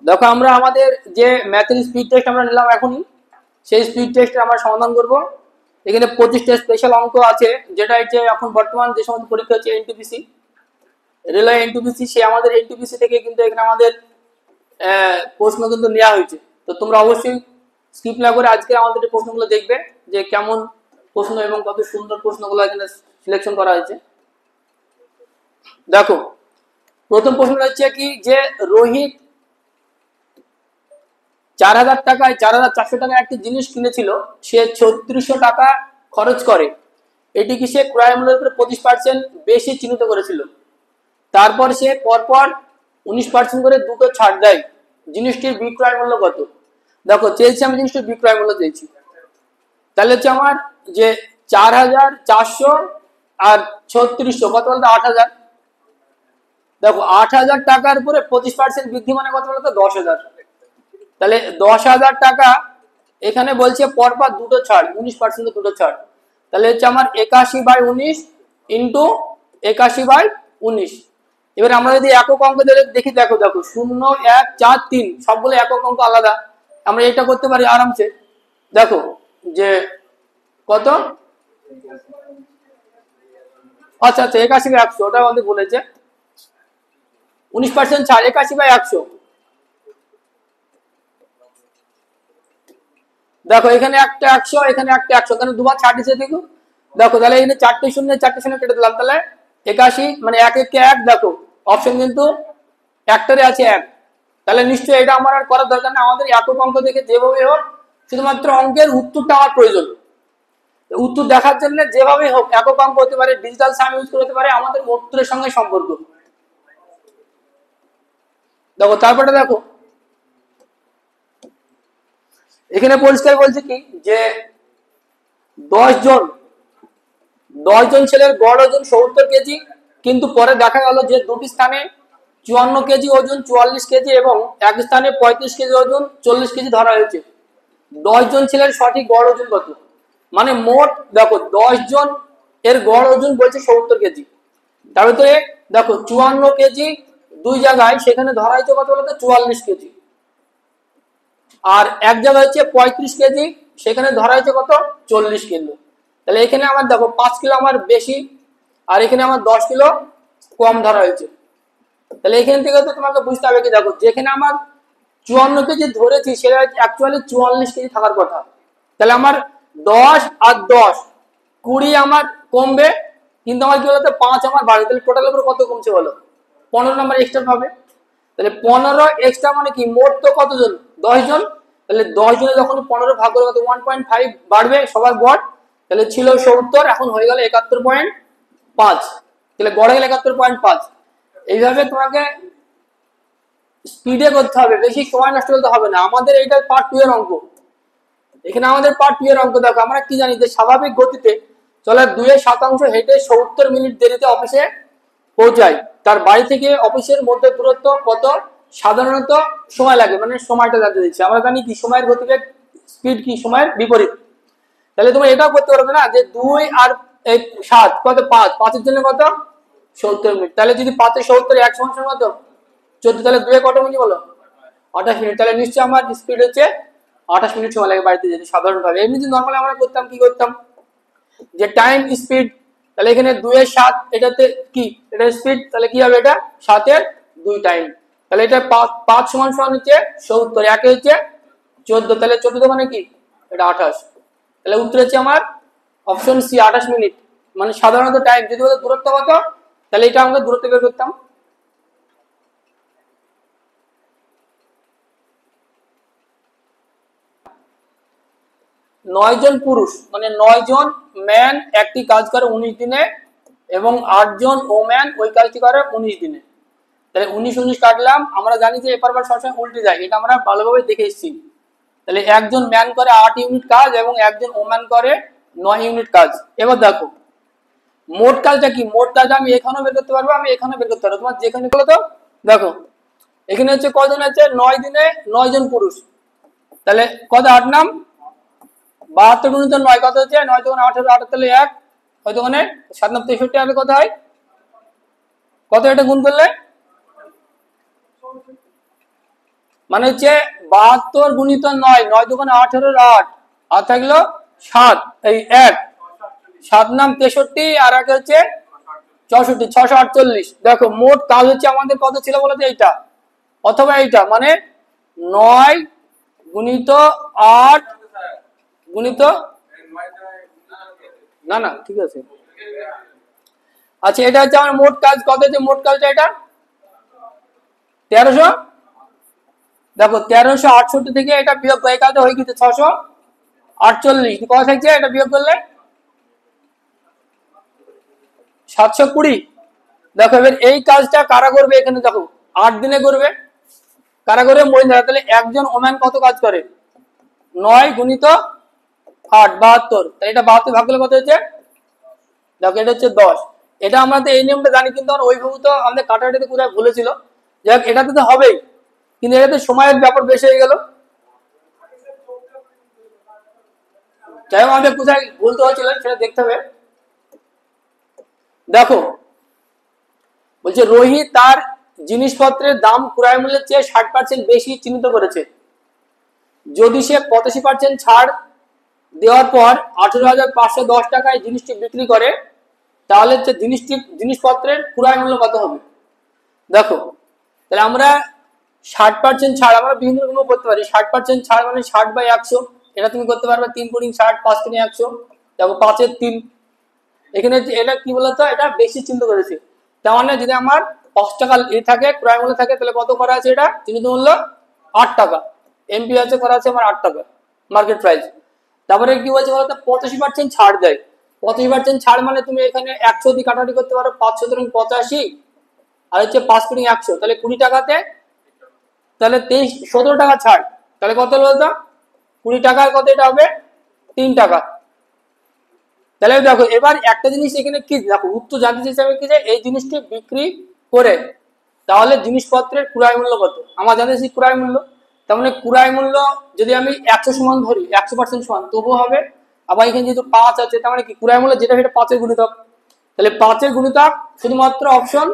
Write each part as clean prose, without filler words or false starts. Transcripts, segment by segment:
দেখো আমরা আমাদের যে ম্যাথের স্পিড টেস্ট আমরা নিলাম এখনই, সেই স্পিড টেস্টে আমরা সমাধান করব। এখানে 25টা স্পেশাল অঙ্ক আছে, যেটা হচ্ছে এখন বর্তমান যে সমস্ত পরীক্ষা হচ্ছে এনটিপিসি, রেলওয়ে এনটিপিসি, সে আমাদের এনটিপিসি থেকে কিন্তু এখানে আমাদের প্রশ্ন কিন্তু নেওয়া হয়েছে। তো তোমরা অবশ্যই স্কিপ না করে আজকে আমাদের এই প্রশ্নগুলো দেখবে যে কেমন প্রশ্ন এবং কত সুন্দর প্রশ্নগুলো এখানে সিলেকশন করা হয়েছে। দেখো প্রথম প্রশ্নটা হচ্ছে কি, যে রোহিত 4000 টাকায় 4400 টাকায় একটি জিনিস কিনেছিল, সে 3600 টাকা খরচ করে, এটি কি সে ক্রয় মূল্যের উপরে 25% বেশি চিহ্নিত করেছিল। তারপর সে পরপর 19% করে দুটো ছাড় দেয়, জিনিসটির বিক্রয় মূল্য কত। দেখো চেয়েছি আমি জিনিসটির বিক্রয় মূল্য চেয়েছি, তাহলে হচ্ছে আমার যে 4400 আর 3600 কত বলতো 8000। দেখো 8000 টাকার উপরে 25% বৃদ্ধি মানে কত বলতো 10000। তাহলে 10000 টাকা এখানে বলছে পরপর দুটো ছাড়, 19% দুটো ছাড়, তাহলে হচ্ছে আমার 81/19 ইন্টু 81/19। এবার আমরা যদি একক অঙ্ক দেখি, দেখো 0 1 4 3 সবগুলো একক অঙ্ক আলাদা, আমরা এটা করতে পারি আরামসে। দেখো যে কত, আচ্ছা 81/100, ওটা আমাদের বলেছে 19% ছাড়, 81/100। দেখো এখানে একটা 100, এখানে একটা 100, এখানে দুবার ছাড় দিচ্ছে দেখো। দেখো তাহলে এখানে 4টে শূন্য কেটে দিলাম, তাহলে 81 মানে 1 1 1। দেখো অপশন কিন্তু একটারে আছে 1, তাহলে নিশ্চয়ই এটা আমার আর করার দরকার না। আমাদের একক অঙ্ক দেখে যেভাবে হোক শুধুমাত্র অঙ্কের উত্তরটা আমার প্রয়োজন। উত্তর দেখার জন্য যেভাবে হোক, একক অঙ্ক হতে পারে, ডিজিটাল সাম ইউজ করতে পারে, আমাদের উত্তরের সঙ্গে সম্পর্ক। দেখো তারপরে দেখো এখানে পরিষ্কার বলছে কি, যে 10 জন ছেলের গড় ওজন 70 কেজি, কিন্তু পরে দেখা গেল যে দুটি স্থানে 54 কেজি ওজন, 44 কেজি এবং এক স্থানে 35 কেজি ওজন, 40 কেজি ধরা হয়েছে। 10 জন ছেলের সঠিক গড় ওজন কত। মানে মোট দেখো 10 জন এর গড় ওজন বলছে 70 কেজি, তার ভিতরে দেখো 54 কেজি দুই জায়গায়, সেখানে ধরা হয়েছে কত বলতো 44 কেজি, আর এক জায়গায় হচ্ছে 35 কেজি, সেখানে ধরা হয়েছে কত 40 কিলো। তাহলে এখানে আমার দেখো 5 কিলো আমার বেশি, আর এখানে আমার 10 কিলো কম ধরা হয়েছে। তাহলে এখান থেকে তো তোমাকে বুঝতে হবে কি, দেখো যেখানে আমার 54 কেজি ধরেছি সেটা অ্যাকচুয়ালি 44 কেজি থাকার কথা। তাহলে আমার 10 আর 10 20 আমার কমবে, কিন্তু আমার কি বলতো 5 আমার বাড়বে, তাহলে টোটাল উপর কত কমছে বলো 15 নাম্বার এক্সট্রা পাবে। তাহলে 15 এক্সট্রা মানে কি, মোট তো কতজন 10 জন, তাহলে 10 জনে যখন 15 ভাগ করে কত 1.5 বাড়বে সবার গড়। তাহলে ছিল 70, এখন হয়ে গেল 71.5, তাহলে গড়ে গেল 71.5। এইভাবে তোমাকে স্পিডে করতে হবে, বেশি সময় নষ্ট করতে হবে না। আমাদের এইটা পার্ট 2 এর অঙ্ক, এখানে আমাদের পার্ট 2 এর অঙ্ক। দেখো আমরা কি জানি যে স্বাভাবিক গতিতে চলার 2/7 হেঁটে 70 মিনিট দেরিতে অফিসে পৌঁছায়, তার বাড়ি থেকে অফিসের মধ্যে দূরত্ব কত সাধারণত সময় লাগে, মানে সময়টা জানতে দিচ্ছে। আমরা জানি কি সময়ের গতিবেগ স্পিড কি সময়ের বিপরীত। তাহলে তোমরা এটাও করতে পারবে না যে 2 আর 7 কত 5, 5 এর জন্য কত 70 মিনিট, তাহলে যদি 5 এ 70 1 সমান কত 14, তাহলে 2 এ কত মিনিট বলো 28 মিনিট। তাহলে নিশ্চয়ই আমার স্পিড হচ্ছে 28 মিনিট সময় লাগে বাড়িতে যেতে সাধারণভাবে। এমনি যদি নর্মালি আমরা করতাম কি করতাম, যে টাইম স্পিড, তাহলে এখানে 2 এর 7 এটাতে কি এটা স্পিড, তাহলে কি হবে এটা 7 এর 2 টাইম, তাহলে এটা 5 সমান সমান হচ্ছে 70, 1 হচ্ছে 14, তাহলে 14 মানে কি এটা 28। তাহলে উত্তর হচ্ছে আমার অপশন সি 28 মিনিট, মানে সাধারণত টাইম। যদি বলতো দূরত্ব কত, তাহলে এটা আমরা দূরত্ব বের করতাম। নয় জন পুরুষ মানে 9 জন ম্যান একটি কাজ করে 19 দিনে এবং 8 জন ওম্যান ওই কাজটি করে 19 দিনে। তাহলে 19 19 কাটলাম, আমরা জানি যে এপার সবসময় উল্টে যায়, এটা আমরা ভালোভাবে দেখে এসেছি। তাহলে একজন ম্যান করে 8 ইউনিট কাজ এবং একজন ওম্যান করে 9 ইউনিট কাজ। এবার দেখো মোট কাজটা কি, মোট কাজ আমি এখানেও বের করতে পারবো, আমি এখানেও বের করতে পারবো, তোমার যেখানে বলো তো। দেখো এখানে হচ্ছে কজন আছে 9 দিনে 9 জন পুরুষ, তাহলে কত 8 নাম 72 গুণিত 9 কত হচ্ছে 9 তখন 18, 18 তাহলে 1 হয়তো ওখানে 7 9 63 আর কত হয় কত, এটা গুণ করলে মানে হচ্ছে 72 গুণিত 9, 9 দুগুণে 18, 8 আর থাকলো 7, এই 1 7 নাম 63 আর এক হচ্ছে 64, 648। দেখো মোট কাজ হচ্ছে আমাদের কত ছিল বলতো, এইটা অথবা এইটা, মানে 9 গুণিত 8 গুণিত, না না ঠিক আছে। আচ্ছা, এটা হচ্ছে আমার মোট কাজ, কত হচ্ছে মোট কাজটা, এটা 1300। দেখো 1368 থেকে এটা বিয়োগ করে এই কাজটা হয়ে গেছে 648, কত থাকছে এটা বিয়োগ করলে 720। দেখো এবার এই কাজটা কারা করবে, এখানে দেখো 8 দিনে করবে, কারা করবে মহিলা। তাহলে একজন ওম্যান কত কাজ করে, 9 গুণিত 8 72, তাহলে এটা 72 ভাগ করলে কত হচ্ছে, দেখো এটা হচ্ছে 10। এটা আমরা তো এই নিয়মটা জানি, কিন্তু আমরা ওইভাবে তো আমাদের কাটাকাটিতে কোথায় ভুলেছিল, যাক এটাতে তো হবেই, কিন্তু এটাতে সময়ের ব্যাপার বেশি হয়ে গেল। যাই হোক আমাদের কোথায় ভুলতে হয়েছিল সেটা দেখতে হবে। দেখো বলছে রোহিত তার জিনিসপত্রের দাম ক্রয় মূল্যের চেয়ে 60% বেশি চিহ্নিত করেছে। যদি সে 85% ছাড় দেওয়ার পর 18,510 টাকায় জিনিসটি বিক্রি করে, তাহলে যে জিনিসপত্রের ক্রয় মূল্য কত হবে। দেখো তাহলে আমরা 60% ছাড় আমরা বিভিন্ন রকম করতে পারি। 60% ছাড় মানে 60/100, এটা তুমি করতে পারবে 3 গুণ 60, 5 গুণ 100। দেখো 5-এর 3, এখানে এটা কি বলতো, এটা বেশি চিন্তা করেছে। তার মানে যদি আমার 5 টাকা থাকে ক্রয় মূল্য থাকে, তাহলে কত করা আছে, এটা চিহ্নিত মূল্য 8 টাকা, এমপি আছে করা আছে আমার 8 টাকা মার্কেট প্রাইস। তারপরে কি বলছে বলতো, 85% ছাড় দেয়। 85% ছাড় মানে তুমি এখানে 100 দিয়ে কাটাকাটি করতে পারো, 500 85 আর হচ্ছে 5 গুণ 100, তাহলে 20 টাকাতে, তাহলে 17 টাকা ছাড়, তাহলে কত বলতো 20 টাকার কত, এটা হবে 3 টাকা। তাহলে দেখো এবার একটা জিনিস এখানে কি, দেখো উত্তর জানতে চাইছে কি, যে এই জিনিসটি বিক্রি করে তাহলে জিনিসপত্রের ক্রয় মূল্য কত, আমার জানতেছি ক্রয় মূল্য। তার মানে ক্রয় মূল্য যদি আমি 100 সমান ধরি, 100% সমান তবুও হবে। আবার এখানে যেহেতু 5 আছে, তার মানে কি ক্রয় মূল্য যেটা সেটা 5-এর গুণিতক, তাহলে 5-এর গুণিতক শুধুমাত্র অপশন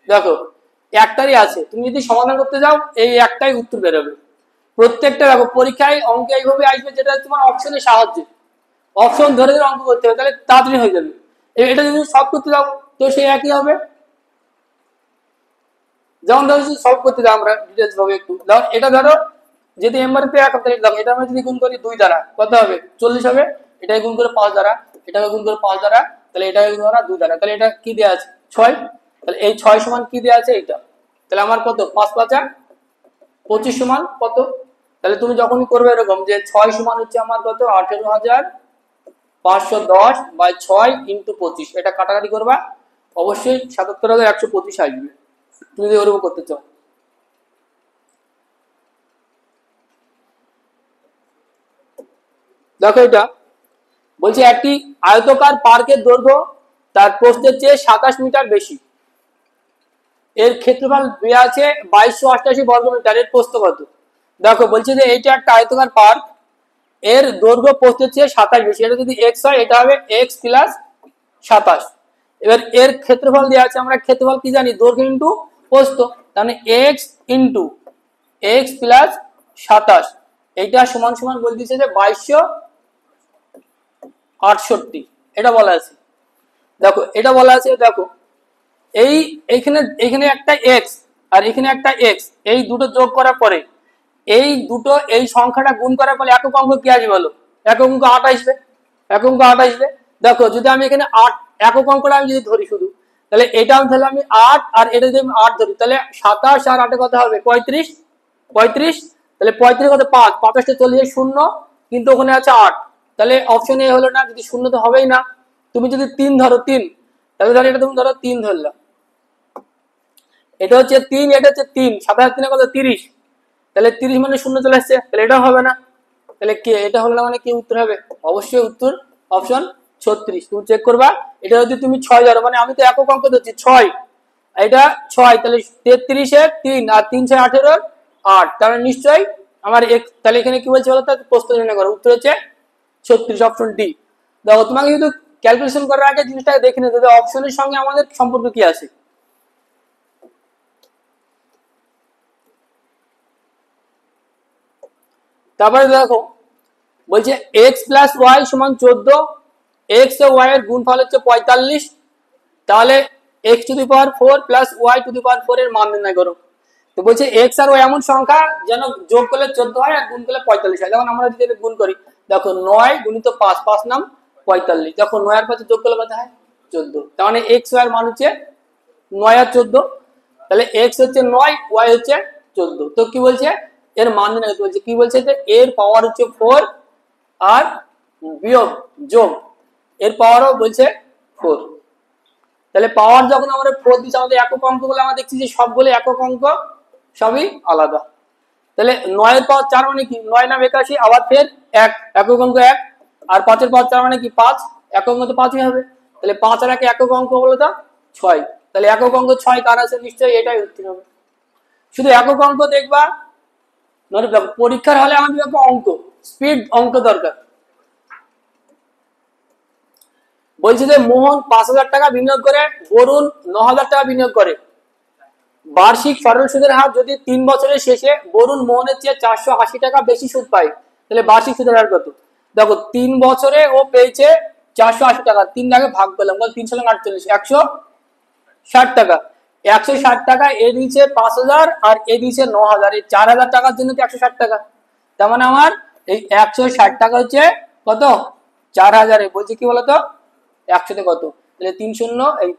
দেখো একটারই আছে। তুমি যদি সমাধান করতে যাও এই একটাই উত্তর বেরোবে প্রত্যেকটা। দেখো পরীক্ষায় অঙ্ক এইভাবে আসবে, যেটা তোমার অপশনের সাহায্যে, অপশন ধরে ধরে অঙ্ক করতে হবে, তাহলে তাড়াতাড়ি হয়ে যাবে। এটা যদি সলভ করতে যাও তো সেই একই হবে। যেমন ধরো যদি সলভ করতে যাও আমরা ডিটেলস ভাবে একটু, ধরো এটা ধরো যদি এমবার পে এক তাহলে দেখো এটা আমরা যদি গুণ করি 2 দ্বারা কত হবে 40 হবে, এটাকে গুণ করে 5 দ্বারা, এটাকে গুণ করে 5 দ্বারা, তাহলে এটাকে গুণ করা 2 দ্বারা, তাহলে এটা কি দেয়া আছে 6। তাহলে এই 6 সমান কি দেয়া আছে এটা, তাহলে আমার কত 5-5 25 সমান কত। তাহলে তুমি যখনই করবে এরকম যে 6 সমান হচ্ছে আমার কত 18,510/6 ইন্টু 25, এটা কাটাকাটি করবা, অবশ্যই 77,125 আসবে তুমি যদি ওরকম করতে চাও। দেখো এটা বলছে একটি আয়তকার পার্কের দৈর্ঘ্য তার প্রস্থের চেয়ে 27 মিটার বেশি, এর ক্ষেত্রফল দেওয়া আছে 2288 বর্গমিটার, এর প্রস্থ কত। দেখো বলছে যে এইটা একটা আয়তকার পার্ক, এর দৈর্ঘ্য প্রস্থের চেয়ে 27 বেশি, এটা যদি x হয় এটা হবে x প্লাস 27। এবার এর ক্ষেত্রফল দেওয়া আছে, আমরা ক্ষেত্রফল কি জানি, দৈর্ঘ্য ইন্টু প্রস্থ, তাহলে x ইন্টু x প্লাস 27, এইটা সমান সমান বলে দিচ্ছে যে 2268, এটা বলা আছে। দেখো এটা বলা আছে, দেখো এই এখানে এখানে একটা x আর এখানে একটা x, এই দুটো যোগ করার পরে এই দুটো এই সংখ্যাটা গুণ করার পরে একক অঙ্ক কি আসবে বলো, একক অঙ্ক 8 আসবে, একক অঙ্ক 8 আসবে। দেখো যদি আমি এখানে 8 একক অঙ্কটা আমি যদি ধরি শুধু, তাহলে এটা তাহলে আমি 8 আর এটা যদি আমি 8 ধরি, তাহলে 27 আর 8 কত হবে 35, 35, তাহলে 35 কত 5, 25 চলে যায় 0, কিন্তু ওখানে আছে 8, তাহলে অপশন এ হলো না, যদি 0 তো হবেই না। তুমি যদি 3 ধরো 3, তাহলে ধরো এটা তুমি ধরো 3 ধরলাম, এটা হচ্ছে 3, এটা হচ্ছে 3, 27 3 কত 30, তাহলে 30 মানে 0 চলে আসছে, তাহলে এটাও হবে না। তাহলে কে এটা হলো না, মানে কি উত্তর হবে, অবশ্যই উত্তর অপশন 36। তুমি চেক করবা, এটা যদি তুমি 6 ধরো, মানে আমি তো একক অঙ্ক ধরছি 6, এটা 6, তাহলে 33 এর 3 আর 3 6 18 8, তাহলে নিশ্চয়ই আমার তাহলে এখানে কি বলছে বলো তো, প্রশ্ন নির্ণয় করো, উত্তর হচ্ছে 36, অপশন ডি। দেখো তোমাকে কিন্তু ক্যালকুলেশন করার আগে জিনিসটা দেখে নিতে হবে অপশনের সঙ্গে আমাদের সম্পর্ক কি আছে। তারপরে দেখো বলছে x প্লাস ওয়াই সমান 14, এক্স ও ওয়াই এর গুণফল হচ্ছে 45, তাহলে x to the power 4 plus y to the power 4 এর মান নির্ণয় করো। তো বলছে x আর y এমন সংখ্যা যেন যোগ করলে 14 হয় আর গুণ করলে 45 হয়। যেমন আমরা যদি গুণ করি, দেখো 9 গুণিত 5, 5 নাম 45, দেখো 9 আর 5 যোগ করলে কত হয় 14। তার মানে x y এর মান হচ্ছে 9 আর 14, তাহলে x হচ্ছে 9, y হচ্ছে 14। তো কি বলছে এর মান নির্ণয় করতে বলছে, কি বলছে যে এর পাওয়ার হচ্ছে 4 আর বিয়োগ যোগ এর পাওয়ারও বলছে 4। তাহলে পাওয়ার যখন আমরা 4 দিচ্ছি, আমাদের একক অঙ্কগুলো আমরা দেখছি যে সবগুলো একক অঙ্ক, সবই আলাদা। তাহলে 9 এর পাওয়ার 4 মানে কি 9 নাম 81, আবার ফের 1 একক অঙ্ক 1, আর 5 এর পাওয়ার 4 মানে কি 5, একক অঙ্ক তো 5ই হবে। তাহলে 5 আর 1 একক অঙ্ক হলো তো 6, তাহলে একক অঙ্ক 6 কার আছে, নিশ্চয়ই এটাই উত্তর হবে। শুধু একক অঙ্ক দেখবা, মানে পরীক্ষার হলে আমাদের অঙ্ক স্পিড অঙ্ক দরকার। বলছে যে মোহন 5,000 টাকা বিনিয়োগ করে বরুণ 9,000 টাকা বিনিয়োগ করে, বার্ষিক সরল সুদের হার যদি 3 বছরের শেষে বরুণ মোহনের চেয়ে 480 টাকা বেশি সুদ পায়, তাহলে বার্ষিক সুদের হার কত? দেখো 3 বছরে ও পেয়েছে 480 টাকা, 3 ভাগে ভাগ করলাম, 3 × 48, 160 টাকা। 160 টাকা এ দিয়েছে 5,000 আর এ দিয়েছে 9,000, এই 4,000 টাকার জন্য 160 টাকা। তার মানে আমার এই 160 টাকা হচ্ছে কত 4,000, বলছে কি বলতো 100 কত, তাহলে 3 শূন্য, এই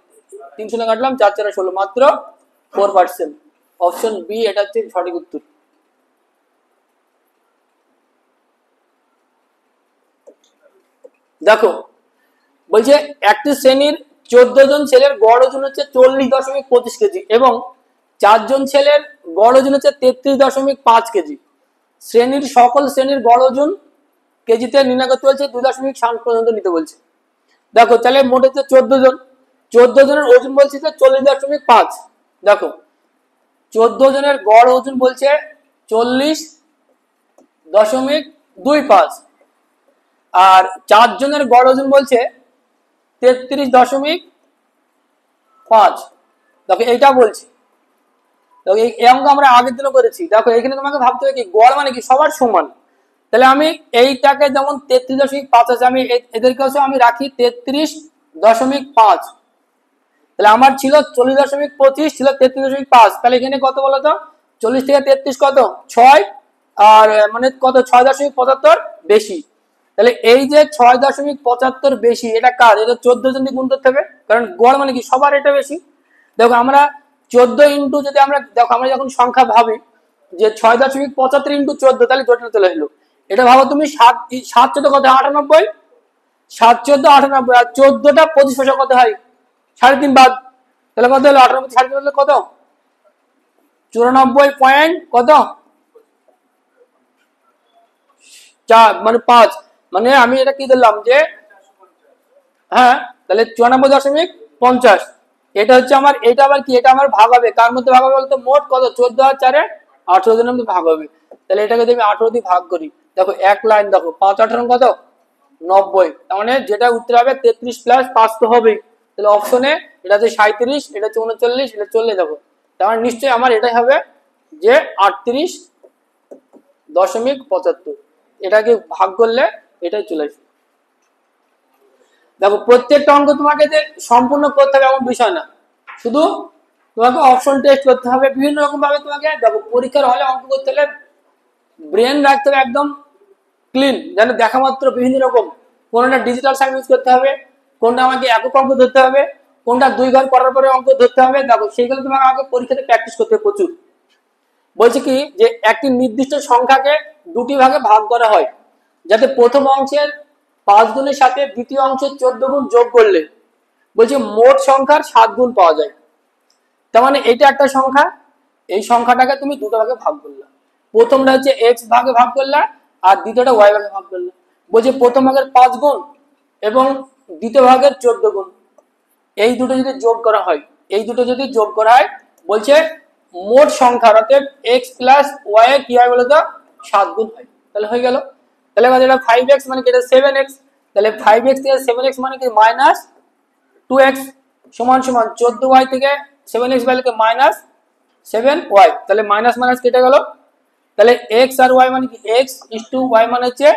3 শূন্য কাটলাম, 4 4 16, মাত্র 4%। অপশন বি এটা হচ্ছে সঠিক উত্তর। দেখো বলছে একটি শ্রেণীর 14 জন ছেলের গড় ওজন হচ্ছে 40.25 কেজি এবং 4 জন ছেলের গড় ওজন হচ্ছে 33.5 কেজি। শ্রেণীর সকল শ্রেণীর গড় ওজন কেজিতে নির্ণয় করতে বলছে, 2.7 পর্যন্ত নিতে বলছে। দেখো তাহলে মোট হচ্ছে 14 জন, 14 জনের ওজন বলছে যে 40.5। দেখো 14 জনের গড় ওজন বলছে 40.25, আর 4 জনের গড় ওজন বলছে 33.5। দেখো এইটা বলছি, দেখো এই অঙ্ক আমরা আগের দিনও করেছি। দেখো এখানে তোমাকে ভাবতে হবে কি গড় মানে কি সবার সমান, তাহলে আমি এইটাকে যেমন 33.5 আছে, আমি এদেরকে আমি রাখি 33.5। তাহলে আমার ছিল 40.25, ছিল 33.5, তাহলে এখানে কত বলতো 40 থেকে 33 কত 6, আর মানে কত 6.75 বেশি। তাহলে এই যে 6.75 বেশি, এটা কার? এটা 14 জন দিয়ে গুণ করতে হবে, কারণ গড় মানে কি সবার এটা বেশি। দেখো আমরা 14 ইন্টু যদি আমরা দেখো আমরা যখন সংখ্যা ভাবি যে 6.75 ইন্টু 14, তাহলে জটিল চলে এলো। এটা ভাবো তুমি 7 14 কত 98, 7 14 98, আর 14টা 25 পয়সা কত হয় 3.5 বাদ, তাহলে কত হলো 98 3.5 কত 94 পয়েন্ট কত 4 মানে 5, মানে আমি এটা কি দিলাম যে হ্যাঁ, তাহলে 94.50। এটা হচ্ছে আমার, এটা আবার কি এটা আমার ভাগ হবে কার মধ্যে ভাগ হবে বলতো মোট কত 14 আর 4 18 জনের মধ্যে ভাগ হবে। তাহলে এটাকে যদি আমি 18 দিয়ে ভাগ করি, দেখো এক লাইন দেখো 5 18 কত 90, তার মানে যেটা উত্তর হবে 33 প্লাস 5 তো হবেই। তাহলে অপশনে এটা হচ্ছে 37, এটা হচ্ছে 39, এটা 40। দেখো তার মানে নিশ্চয়ই আমার এটাই হবে যে 38.75, এটাকে ভাগ করলে এটাই চলে আসবে। দেখো প্রত্যেকটা অঙ্ক তোমাকে যে সম্পূর্ণ করতে হবে এমন বিষয় না, শুধু তোমাকে অপশন টেস্ট করতে হবে বিভিন্ন রকম ভাবে। তোমাকে দেখো পরীক্ষার হলে অঙ্ক করতে হলে ব্রেন রাখতে হবে একদম ক্লিন, যেন দেখা মাত্র বিভিন্ন রকম, কোনটা ডিজিটাল সাইন ইউজ করতে হবে, কোনটা আমাকে একক অঙ্ক ধরতে হবে, কোনটা 2 ঘর করার পরে অঙ্ক ধরতে হবে। দেখো সেইগুলো তোমাকে আগে পরীক্ষাতে প্র্যাকটিস করতে হবে প্রচুর। বলছে কি যে একটি নির্দিষ্ট সংখ্যাকে দুটি ভাগে ভাগ করা হয়, যাতে প্রথম অংশের 5 গুণের সাথে দ্বিতীয় অংশের 14 গুণ যোগ করলে বলছে মোট সংখ্যার 7 গুণ পাওয়া যায়। তার মানে এটা একটা সংখ্যা, এই সংখ্যাটাকে তুমি দুটো ভাগে ভাগ করলে, প্রথমটা হচ্ছে x ভাগে ভাগ করলে আর দ্বিতীয়টা y ভাগে ভাগ করলে। বলছে প্রথম ভাগের 5 গুণ এবং দ্বিতীয় ভাগের 14 গুণ, এই দুটো যদি যোগ করা হয়, এই দুটো যদি যোগ করা হয় বলছে মোট সংখ্যার অর্থাৎ x প্লাস y এর কি হয় বলতো 7 গুণ হয়। তাহলে হয়ে গেল। তাহলে এটা 5x মানে কি এটা 7x, তাহলে 5x থেকে 7x মানে কি মাইনাস 2x সমান সমান 14y থেকে 7x ভ্যালুকে মাইনাস 7y, তাহলে মাইনাস মাইনাস কেটে গেল তাহলে এক্স আর ওয়াই মানে কি, এক্স ইস টু ওয়াই মানে হচ্ছে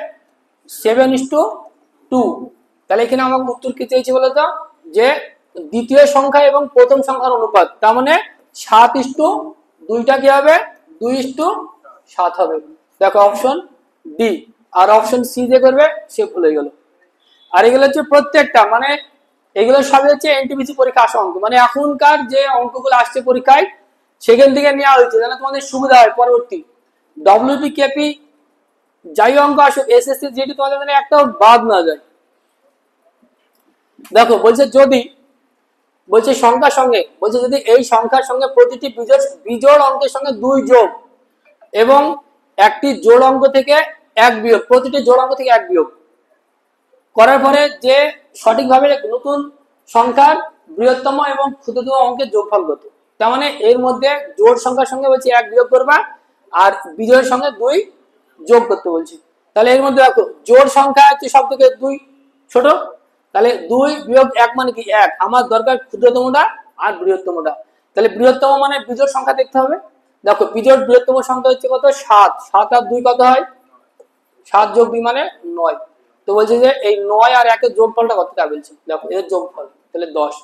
7:2। তাহলে এখানে আমাকে উত্তর কি চেয়েছে বলতো, যে দ্বিতীয় সংখ্যা এবং প্রথম সংখ্যার অনুপাত, তার মানে 7:2টা কি হবে, 2:7 হবে। দেখো অপশন ডি। আর অপশন সি যে করবে সে ভুলে গেল। আর এগুলো হচ্ছে প্রত্যেকটা, মানে এগুলো সবই হচ্ছে এনটিপিসি পরীক্ষা আসা অঙ্ক, মানে এখনকার যে অঙ্কগুলো আসছে পরীক্ষায় সেখান থেকে নেওয়া হয়েছে, যেন তোমাদের সুবিধা হয় পরবর্তী ডব্লিউপি কেপি যাই অঙ্ক আসুক, এসএসসি জিডি তোমাদের মানে একটাও বাদ না যায়। দেখো বলছে যদি, বলছে সংখ্যার সঙ্গে, বলছে যদি এই সংখ্যার সঙ্গে প্রতিটি বিজোড় অঙ্কের সঙ্গে 2 যোগ এবং একটি জোড় অঙ্ক থেকে 1 বিয়োগ, প্রতিটি জোড় অঙ্ক থেকে 1 বিয়োগ করার পরে যে সঠিকভাবে নতুন সংখ্যার বৃহত্তম এবং ক্ষুদ্রতম অঙ্কের যোগফল কত। তার মানে এর মধ্যে জোড় সংখ্যার সঙ্গে বলছে 1 বিয়োগ করবা আর বিজোড়ের সঙ্গে 2 যোগ করতে বলছি। তাহলে এর মধ্যে দেখো জোড় সংখ্যা হচ্ছে সব থেকে 2 ছোট, তাহলে 2 বিয়োগ 1 মানে কি 1, আমার দরকার ক্ষুদ্রতমটা আর বৃহত্তমটা। তাহলে বৃহত্তম মানে বিজোড় সংখ্যা দেখতে হবে। দেখো বিজোড় বৃহত্তম সংখ্যা হচ্ছে কত, 7, 7 আর 2 কত হয়, 7 যোগ 2 মানে 9। তো বলছে যে এই 9 আর 1 এর যোগফলটা কত, তা বলছে। দেখো এর যোগফল তাহলে 10।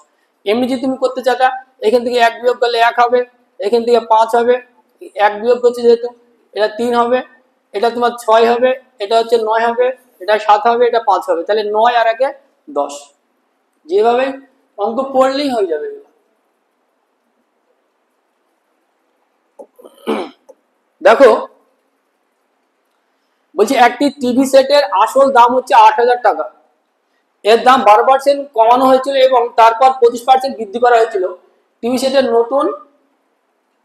এমনি যদি তুমি করতে চাটা, এখান থেকে 1 বিয়োগ করলে 1 হবে, এখান থেকে 5 হবে, 1 বিয়োগ করছে যেহেতু এটা 3 হবে, এটা তোমার 6 হবে, এটা হচ্ছে 9 হবে, এটা 7 হবে, এটা 5 হবে। তাহলে 9 আর 1 এ 10, যেভাবে অঙ্ক পড়লেই হয়ে যাবে। দেখো বলছি একটি টিভি সেটের আসল দাম হচ্ছে 8,000 টাকা, এর দাম 12% কমানো হয়েছিল এবং তারপর 25% বৃদ্ধি করা হয়েছিল। টিভি সেটের নতুন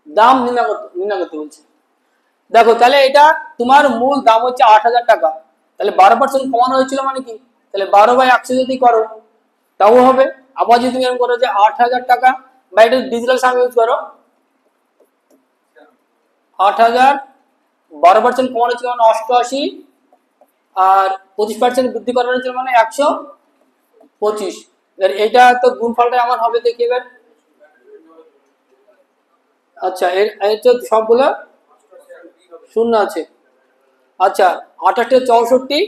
দাম নির্ণয় করতে বলছে। দেখো তাহলে এটা তোমার মূল দাম হচ্ছে 8,000 টাকা, তাহলে 12% কমানো হয়েছিল মানে কি, তাহলে 12/100 যদি করো তাও হবে। আবার যদি তুমি এরকম করো যে 8,000 টাকা, বা এটা ডিজিটাল সাম ইউজ করো, 8,000 12% কমানো হয়েছিল মানে 88, আর 25% বৃদ্ধি করানো হয়েছিল মানে 125। এটা তো গুণফলটা আমার হবে, দেখি এবার। আচ্ছা এর সবগুলো শূন্য আছে। আচ্ছা 28 64,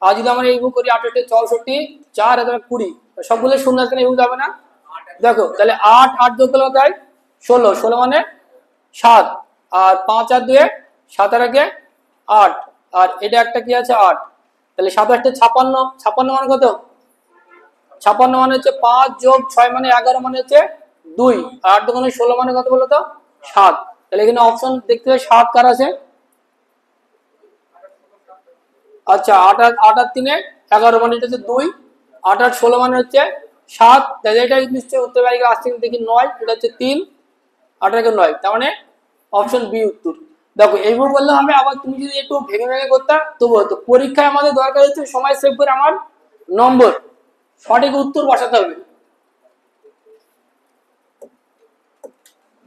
আর যদি আমরা এই করি 28 64 4 আর 20, সবগুলো শূন্য আছে, ইউজ হবে না। দেখো তাহলে 8 8 যোগ করলে তাই 16, 16 মানে 7, আর 5 আর 2 7 আর 1 8, আর এটা একটা কি আছে 8, তাহলে 7 8 56, 56 মানে কত, 56 মানে হচ্ছে 5 যোগ 6 মানে 11 মানে হচ্ছে 2, আর 8 2 16 মানে কত বলো তো 7। তাহলে এখানে অপশন দেখতে হবে 7 কার আছে। আচ্ছা 8 8 আর 3 11 মানে এটা হচ্ছে 2, 8 8 16 মানে হচ্ছে 7, তাহলে এটা নিশ্চয়ই উত্তর বাড়ি আসছে দেখি 9, এটা হচ্ছে 3, 8 আর 9, তার মানে অপশন বি উত্তর। দেখো এইভাবে বললে হবে। আবার তুমি যদি একটু ভেঙে ভেঙে করতে তবু হতো। পরীক্ষায় আমাদের দরকার হচ্ছে সময় সেভ করে আমার নম্বর, সঠিক উত্তর বসাতে হবে।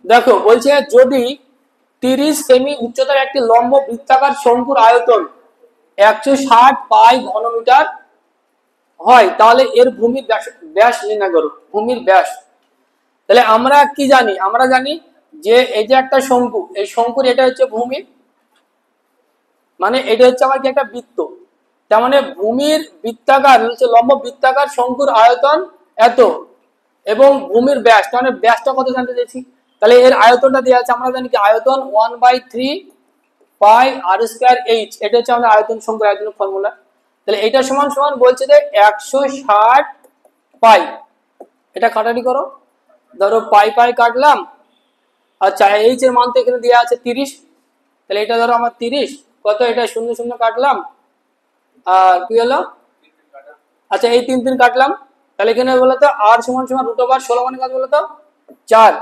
দেখো বলছে যদি 30 সেমি উচ্চতার একটি লম্ব বৃত্তাকার শঙ্কুর আয়তন 160 পাই ঘনমিটার হয়, তাহলে এর ভূমির ব্যাস নির্ণয় করো। ভূমির ব্যাস, তাহলে আমরা কি জানি, আমরা জানি যে এই যে একটা শঙ্কু, এই শঙ্কুর এটা হচ্ছে ভূমি, মানে এটা হচ্ছে আমার কি একটা বৃত্ত, তার মানে ভূমির বৃত্তাকার হচ্ছে লম্ব বৃত্তাকার শঙ্কুর আয়তন এত এবং ভূমির ব্যাস, তার মানে ব্যাসটা কত জানতে চাইছি। তাহলে এর আয়তনটা দেওয়া আছে, আমরা জানি কি আয়তন 1/3 পাই আর স্কয়ার এইচ, এটা হচ্ছে আমাদের আয়তন শঙ্কুর আয়তনের ফর্মুলা। তাহলে এটা সমান সমান বলছে যে 160 পাই, এটা কাটাটি করো, ধরো পাই পাই কাটলাম। আচ্ছা এইচ এর মান তো এখানে দেওয়া আছে 30, তাহলে এটা ধরো আমার 30, কত এটা 0 0 কাটলাম, আর কি হলো, আচ্ছা এই 3 3 কাটলাম, তাহলে এখানে বলতো আর সমান সমান √16 মানে কত বলতো 4।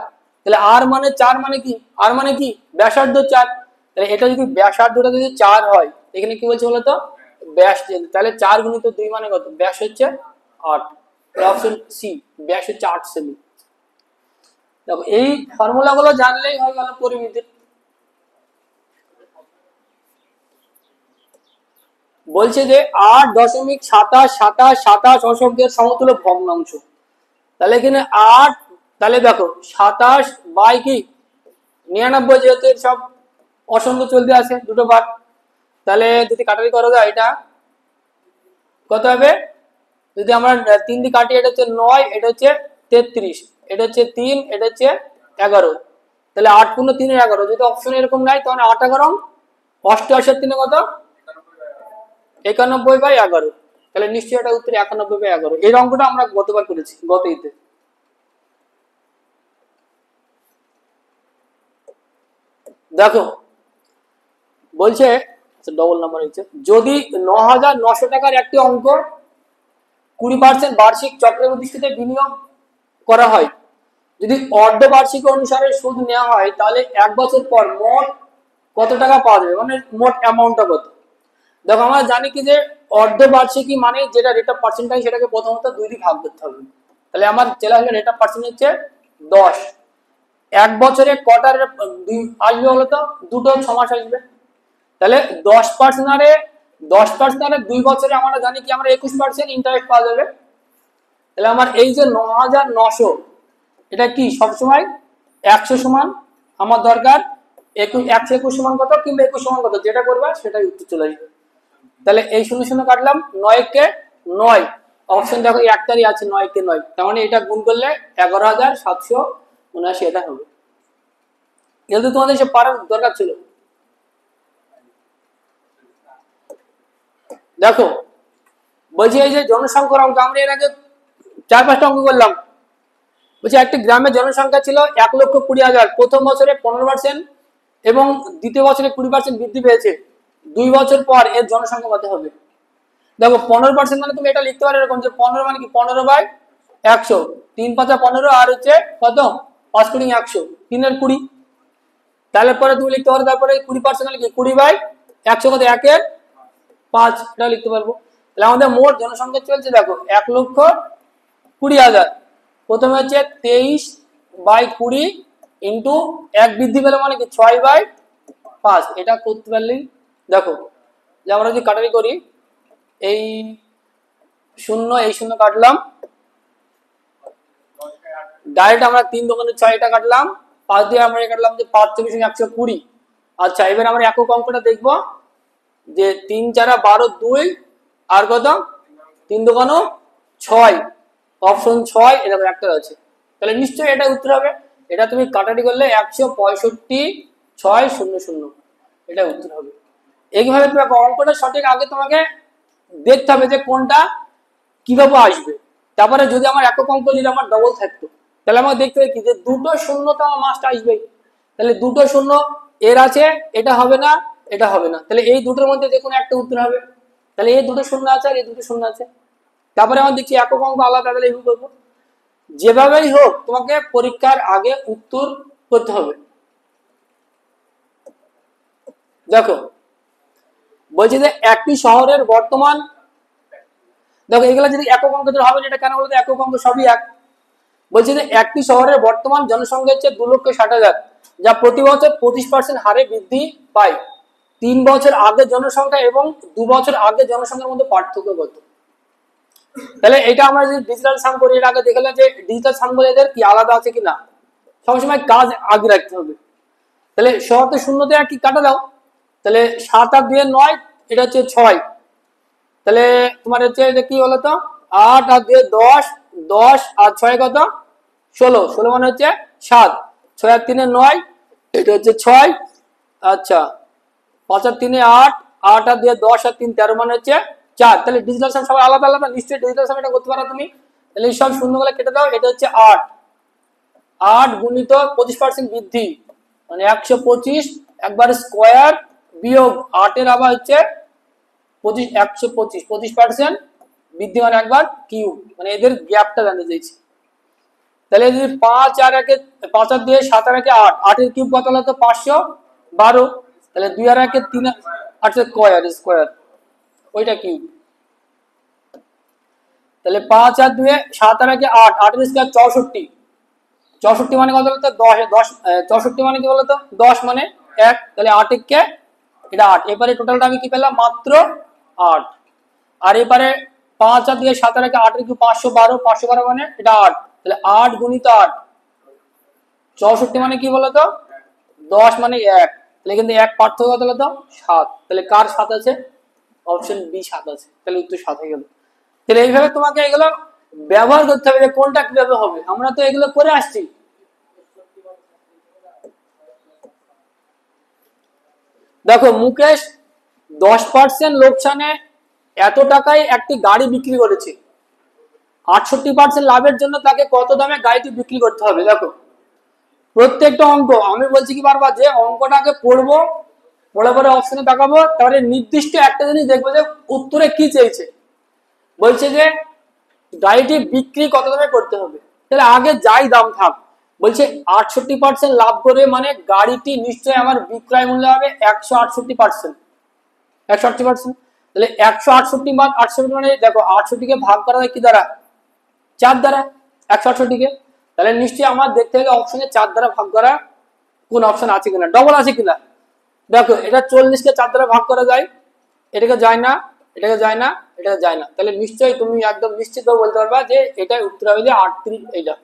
তাহলে আর মানে 4 মানে কি, আর মানে কি ব্যাসার্ধ 4, তাহলে এটা যদি ব্যাসার্ধটা যদি 4 হয়, এখানে কি বলছে বলতো ব্যাস, তাহলে 4 গুণিত 2 মানে কত, ব্যাস হচ্ছে 8। অপশন সি, ব্যাস হচ্ছে 8 সেমি। দেখো এই ফর্মুলা গুলো জানলেই হয়ে গেল পরিমিতির। বলছে যে 8.272727 অসংখ্যের সমতুল্য ভগ্নাংশ, তাহলে এখানে 8, তাহলে দেখো 27 বাই কি 99, যেহেতু সব অসংখ্য চলতে আছে দুটো বার। তাহলে যদি কাটারি করা যায় এটা কত হবে? যদি আমরা 3 দিয়ে কাটি, এটা হচ্ছে 9, এটা হচ্ছে 33, এটা হচ্ছে 3, এটা হচ্ছে 11। তাহলে 8 × 3 = 11। যদি অপশন এরকম নাই তাহলে 8 11 88 3 কত? 91/11। তাহলে নিশ্চয়ই এটা উত্তর 91/11। এই অঙ্কটা আমরা গতবার করেছি, গত ঈদে। দেখো বলছে ডবল নাম্বার হচ্ছে, যদি 9,900 টাকার একটি অঙ্ক 20% বার্ষিক চক্রবৃদ্ধিতে বিনিয়োগ করা হয়, যদি অর্ধবার্ষিক অনুসারে সুদ নেওয়া হয়, তাহলে 1 বছর পর মোট কত টাকা পাওয়া যাবে, মানে মোট অ্যামাউন্টটা কত? দেখো আমরা জানি কি যে অর্ধবার্ষিকী মানে যেটা রেট অফ পার্সেন্টেজ, সেটাকে প্রথমত 2 দিয়ে ভাগ করতে হবে। তাহলে আমার যেটা হলো রেট অফ পার্সেন্টেজ হচ্ছে 10। 1 বছরে কটার আসবে বলতো? দুটো 6 মাস আসবে। তাহলে 10% আরে 2 বছরে আমরা জানি কি আমরা 21% ইন্টারেস্ট পাওয়া যাবে। তাহলে আমার এই যে 9,900, এটা কি সবসময় 100 সমান আমার দরকার 121 সমান কত কিংবা 21 সমান কত, যেটা করবা সেটাই উত্তর চলে আসবে। তাহলে এই 0 0 কাটলাম, 9 কে 9, অপশন দেখো একটারই আছে 9 কে 9, তার মানে এটা গুণ করলে 11,779 এটা হবে। এটা তো তোমাদের সে পারার দরকার ছিল। দেখো বলছি এই যে জনসংখ্যার অঙ্ক আমরা এর আগে 4-5টা অঙ্ক করলাম। বলছি একটি গ্রামের জনসংখ্যা ছিল 1,20,000, প্রথম বছরে 15% এবং দ্বিতীয় বছরে 20% বৃদ্ধি পেয়েছে। 2 বছর পর এর জনসংখ্যা কত হবে? দেখো 15% মানে তুমি এটা লিখতে পারো এরকম যে 15 মানে কি 15/100, 3 5 15 আর হচ্ছে কত 5 × 100, 3 এর 20। তাহলে পরে তুমি লিখতে পারো তারপরে 20% মানে কি 20/100 কত 1 এর 5, এটা লিখতে পারবো। তাহলে আমাদের মোট জনসংখ্যা চলছে দেখো 1,20,000, প্রথমে হচ্ছে 23/20 ইন্টু 1 বৃদ্ধি পেলে মানে কি 6/5, এটা করতে পারলেই দেখো যে আমরা যদি কাটারি করি, এই 0 এই 0 কাটলাম, ডাইরেক্ট আমরা 3 দোকানে 6 এটা কাটলাম, 5 দিয়ে আমরা কাটলাম যে 5 × 120। আচ্ছা এবার আমরা একক অঙ্কটা দেখবো যে 3 4 12 2 আর কত 3 দোকানো 6, অপশন 6 এরকম একটা আছে। তাহলে নিশ্চয়ই এটা উত্তর হবে। এটা তুমি কাটারি করলে 165,600, এটা উত্তর হবে। এইভাবে তুমি অঙ্কটা সঠিক আগে তোমাকে দেখতে হবে যে কোনটা কিভাবে আসবে। তারপরে যদি আমার একক অঙ্ক যদি আমার ডবল থাকতো, তাহলে আমাকে দেখতে হবে কি যে দুটো শূন্য তো আমার মাস্ট আসবেই। তাহলে দুটো শূন্য এর আছে, এটা হবে না, এটা হবে না, তাহলে এই দুটোর মধ্যে যে কোনো একটা উত্তর হবে। তাহলে এই দুটো শূন্য আছে আর এই দুটো শূন্য আছে। তারপরে আমার দেখছি একক অঙ্ক আলাদা, তাহলে এইভাবে করবো। যেভাবেই হোক তোমাকে পরীক্ষার আগে উত্তর করতে হবে। দেখো বলছি যে একটি শহরের বর্তমান, দেখো এগুলো যদি একক অঙ্ক হবে, এটা কেন বলতো একক অঙ্ক সবই এক। বলছি যে একটি শহরের বর্তমান জনসংখ্যা হচ্ছে 2,60,000, যা প্রতি বছর 25% হারে বৃদ্ধি পায়। 3 বছর আগের জনসংখ্যা এবং 2 বছর আগের জনসংখ্যার মধ্যে পার্থক্য কত? তাহলে এটা আমরা যদি ডিজিটাল সাম করি, এর আগে দেখলাম যে ডিজিটাল সাম বলে এদের কি আলাদা আছে কিনা, সবসময় কাজ আগে রাখতে হবে। তাহলে শহরতে শূন্যতে আর কি কাটা দাও, তাহলে 7 আর 2 9, এটা হচ্ছে 6। তাহলে তোমার হচ্ছে এটা কি হলো তো 8 আর 2 10, 10 আর 6 কত 16, 16 মানে হচ্ছে 7, 6 আর 3 9, এটা হচ্ছে 6। আচ্ছা 5 আর 3 8, 8 আর 2 10 আর 3 13 মানে হচ্ছে 4। তাহলে ডিজিটাল সাম সবাই আলাদা আলাদা, নিশ্চয়ই ডিজিটাল সাম এটা করতে পারো তুমি। তাহলে এই সব শূন্যগুলো কেটে দাও, এটা হচ্ছে 8, 8 গুণিত 25% বৃদ্ধি মানে 125, একবার স্কোয়ার বিয়োগ 8 এর আবার হচ্ছে 125, 25% বৃদ্ধি মানে একবার কিউব, মানে এদের গ্যাপটা জানতে চাইছি। তাহলে যদি 5 আর 1 5 আর 2 7 আর 1 8, 8 এর কিউব কত হলো তো 512। তাহলে 2 আর 1 3 8 স্কোয়ার স্কোয়ার ওইটা কিউব। তাহলে 5 আর 2 7 আর 1 8, 8 এর স্কোয়ার 64, 64 মানে কত বলতো 10, 10 64 মানে কি বলতো 10 মানে 1, তাহলে 8 কে এটা 8। এবারে টোটালটা আমি কি পেলাম মাত্র 8। আর এবারে 5 আর 2 7 আর 1 8 এর কি 512, 512 মানে এটা 8, তাহলে 8 গুণিত 8 64 মানে কি বলতো 10 মানে 1, তাহলে কিন্তু এক পার্থক্য তাহলে তো 7, তাহলে কার 7 আছে? অপশন বি 7 আছে, তাহলে উত্তর 7 হয়ে গেল। তাহলে এইভাবে তোমাকে এগুলো ব্যবহার করতে হবে যে কোনটা কিভাবে হবে, আমরা তো এগুলো করে আসছি। দেখো মুকেশ 10% লোকসানে এত টাকায় একটি গাড়ি বিক্রি করেছে, 68% লাভের জন্য তাকে কত দামে গাড়িটি বিক্রি করতে হবে। দেখো প্রত্যেকটা অঙ্ক আমি বলছি কি বারবার যে অঙ্কটাকে পড়বো, পড়ে পরে অপশনে তাকাবো, তাহলে নির্দিষ্ট একটা জিনিস দেখবো যে উত্তরে কি চেয়েছে। বলছে যে গাড়িটি বিক্রি কত দামে করতে হবে, তাহলে আগে যাই দাম থাক, বলছে 68% লাভ করে মানে গাড়িটি নিশ্চয়ই আমার বিক্রয় মূল্য হবে 168%। 168%, তাহলে 168 বাদ 68 মানে দেখো 68 কে ভাগ করা হয় কি দ্বারা? 4 দ্বারা। 168 কে, তাহলে নিশ্চয়ই আমার দেখতে হবে অপশনে 4 দ্বারা ভাগ করা কোন অপশন আছে কিনা, ডবল আছে কিনা। দেখো এটা 40 কে 4 দ্বারা ভাগ করা যায়, এটাকে যায় না, এটাকে যায় না, এটাকে যায় না, তাহলে নিশ্চয়ই তুমি একদম নিশ্চিত বলতে পারবা যে এটাই উত্তর হবে যে 38, এইটা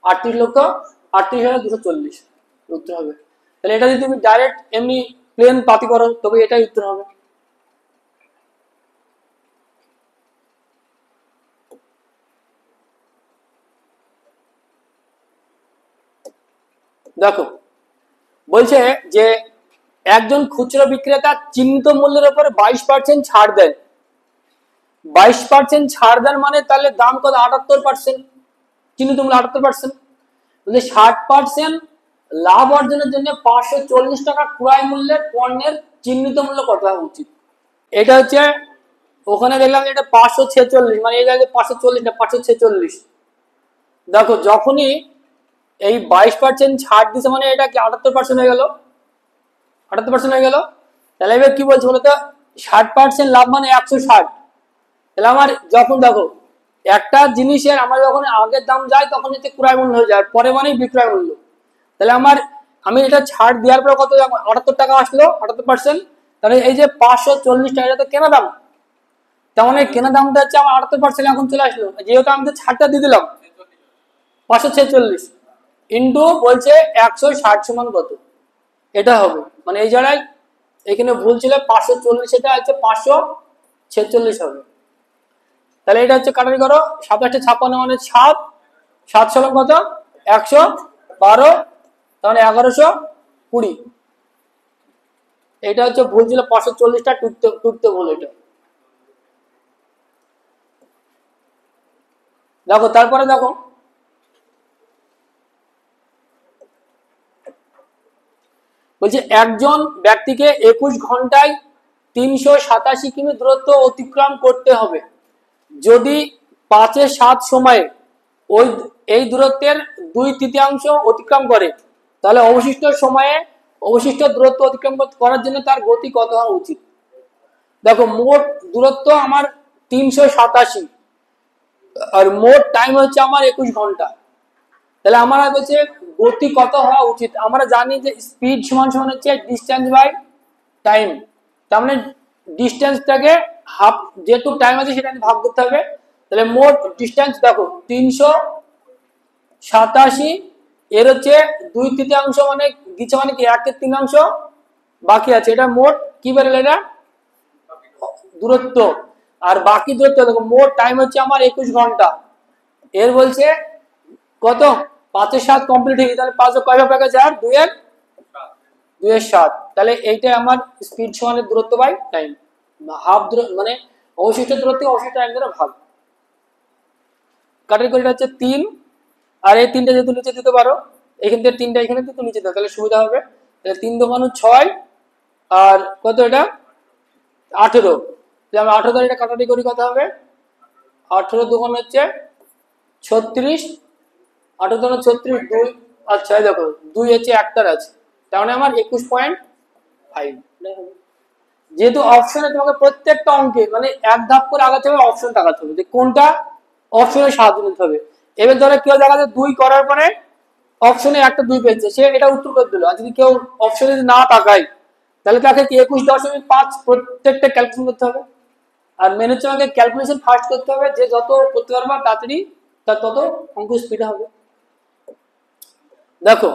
38,38,240 উত্তর হবে। তাহলে এটা যদি তুমি ডাইরেক্ট এমনি প্লেন পাতি করো তবে এটাই উত্তর হবে। দেখো বলছে যে একজন খুচরো বিক্রেতা চিহ্নিত মূল্যের উপর 22% ছাড় দেয়, 22% ছাড় দেন মানে তাহলে দাম কত? 78%, চিহ্নিত মূল্য 78%, মানে 60% লাভ অর্জনের জন্য 540 টাকা ক্রয় মূল্যের পণ্যের চিহ্নিত মূল্য কত হওয়া উচিত। এটা হচ্ছে ওখানে দেখলাম এটা 546, মানে এই জায়গায় 540 না 546। দেখো যখনই এই 22% ছাড় দিছে মানে এটা কি 78% হয়ে গেল, 78% হয়ে গেল। তাহলে এবার কি বলছে বলতো 60% লাভ মানে 160। তাহলে আমার যখন দেখো একটা জিনিসের আমার যখন আগের দাম যায় তখন এতে ক্রয় মূল্য হয়ে যায়, পরে মানে বিক্রয় মূল্য। তাহলে আমার আমি এটা ছাড় দেওয়ার পর কত 78 টাকা আসলো, 78%, তাহলে এই যে 540 টাকা এটা তো কেনা দাম, তার মানে কেনা দামটা হচ্ছে আমার 78% এখন চলে আসলো, যেহেতু আমি তো ছাড়টা দিয়ে দিলাম 546 ইন্টু বলছে 160 সমান কত, এটা হবে। মানে এই জায়গায় এখানে ভুল ছিল 540, এটা হচ্ছে 546 হবে। তাহলে এটা হচ্ছে কাটারি করো, 7×8 = 56 মানে 7, 7 সমান কত 112, তাহলে 1120। এটা হচ্ছে ভুল ছিল 540টা টুকতে ভুল এটা। দেখো তারপরে দেখো বলছে একজন ব্যক্তিকে 21 ঘন্টায় 387 কিমি দূরত্ব অতিক্রম করতে হবে, যদি 5/7 সময়ে ওই এই দূরত্বের 2/3 অতিক্রম করে তাহলে অবশিষ্ট দূরত্ব অতিক্রম করার জন্য তার গতি কত হওয়া উচিত। দেখো মোট দূরত্ব আমার 387 আর মোট টাইম হচ্ছে আমার 21 ঘন্টা, তাহলে আমরা বলছে গতি কত হওয়া উচিত। আমরা জানি যে স্পিড সমান সমান হচ্ছে ডিস্টেন্স বাই টাইম, তার মানে ডিস্টেন্সটাকে হাফ, যেটুকু টাইম আছে সেটা ভাগ করতে হবে। তাহলে মোট ডিস্টেন্স দেখো 387, এর হচ্ছে 2/3 মানে দিচ্ছে মানে কি 1/3 বাকি আছে, এটা মোট কি বেরোলো এটা দূরত্ব। আর বাকি দূরত্ব দেখো মোট টাইম হচ্ছে আমার 21 ঘন্টা, এর বলছে কত 5/7 কমপ্লিট হয়ে গেছে, তাহলে 5 কয় ভাগ গেছে আর 2/7, তাহলে এইটাই আমার স্পিড সমানের দূরত্ব বাই টাইম, হাফ দূরত্ব মানে অবশিষ্ট দূরত্ব অবশিষ্ট টাইম দ্বারা ভাগ। কাটার করে হচ্ছে 3, আর এই 3টা যেহেতু নিচে দিতে পারো এখান থেকে 3টা এখানে দিতে নিচে দাও তাহলে সুবিধা হবে। তাহলে 3 দোকানো 6 আর কত এটা 18, তাহলে আমরা 18 দ্বারা এটা কাটাটি করি কত হবে 18 দোকান হচ্ছে 36, 18 দোকান 36, 2, আচ্ছা দেখো 2 হচ্ছে একটার আছে, তার মানে আমার 21.5। যেহেতু অপশনে তোমাকে প্রত্যেকটা অঙ্কে মানে এক ধাপ করে আগাতে হবে, অপশন তাকাতে হবে যে কোনটা অপশনের সাহায্য নিতে হবে। এবার ধরো কেউ দেখাচ্ছে 2 করার পরে অপশনে একটা 2 পেয়েছে, সে এটা উত্তর করে দিল, আর যদি কেউ অপশনে না তাকায় তাহলে তাকে কি 21.5 প্রত্যেকটা ক্যালকুলেশন করতে হবে। আর মেন হচ্ছে আমাকে ক্যালকুলেশন ফার্স্ট করতে হবে, যে যত করতে পারবা তাড়াতাড়ি তার তত অঙ্ক স্পিড হবে। দেখো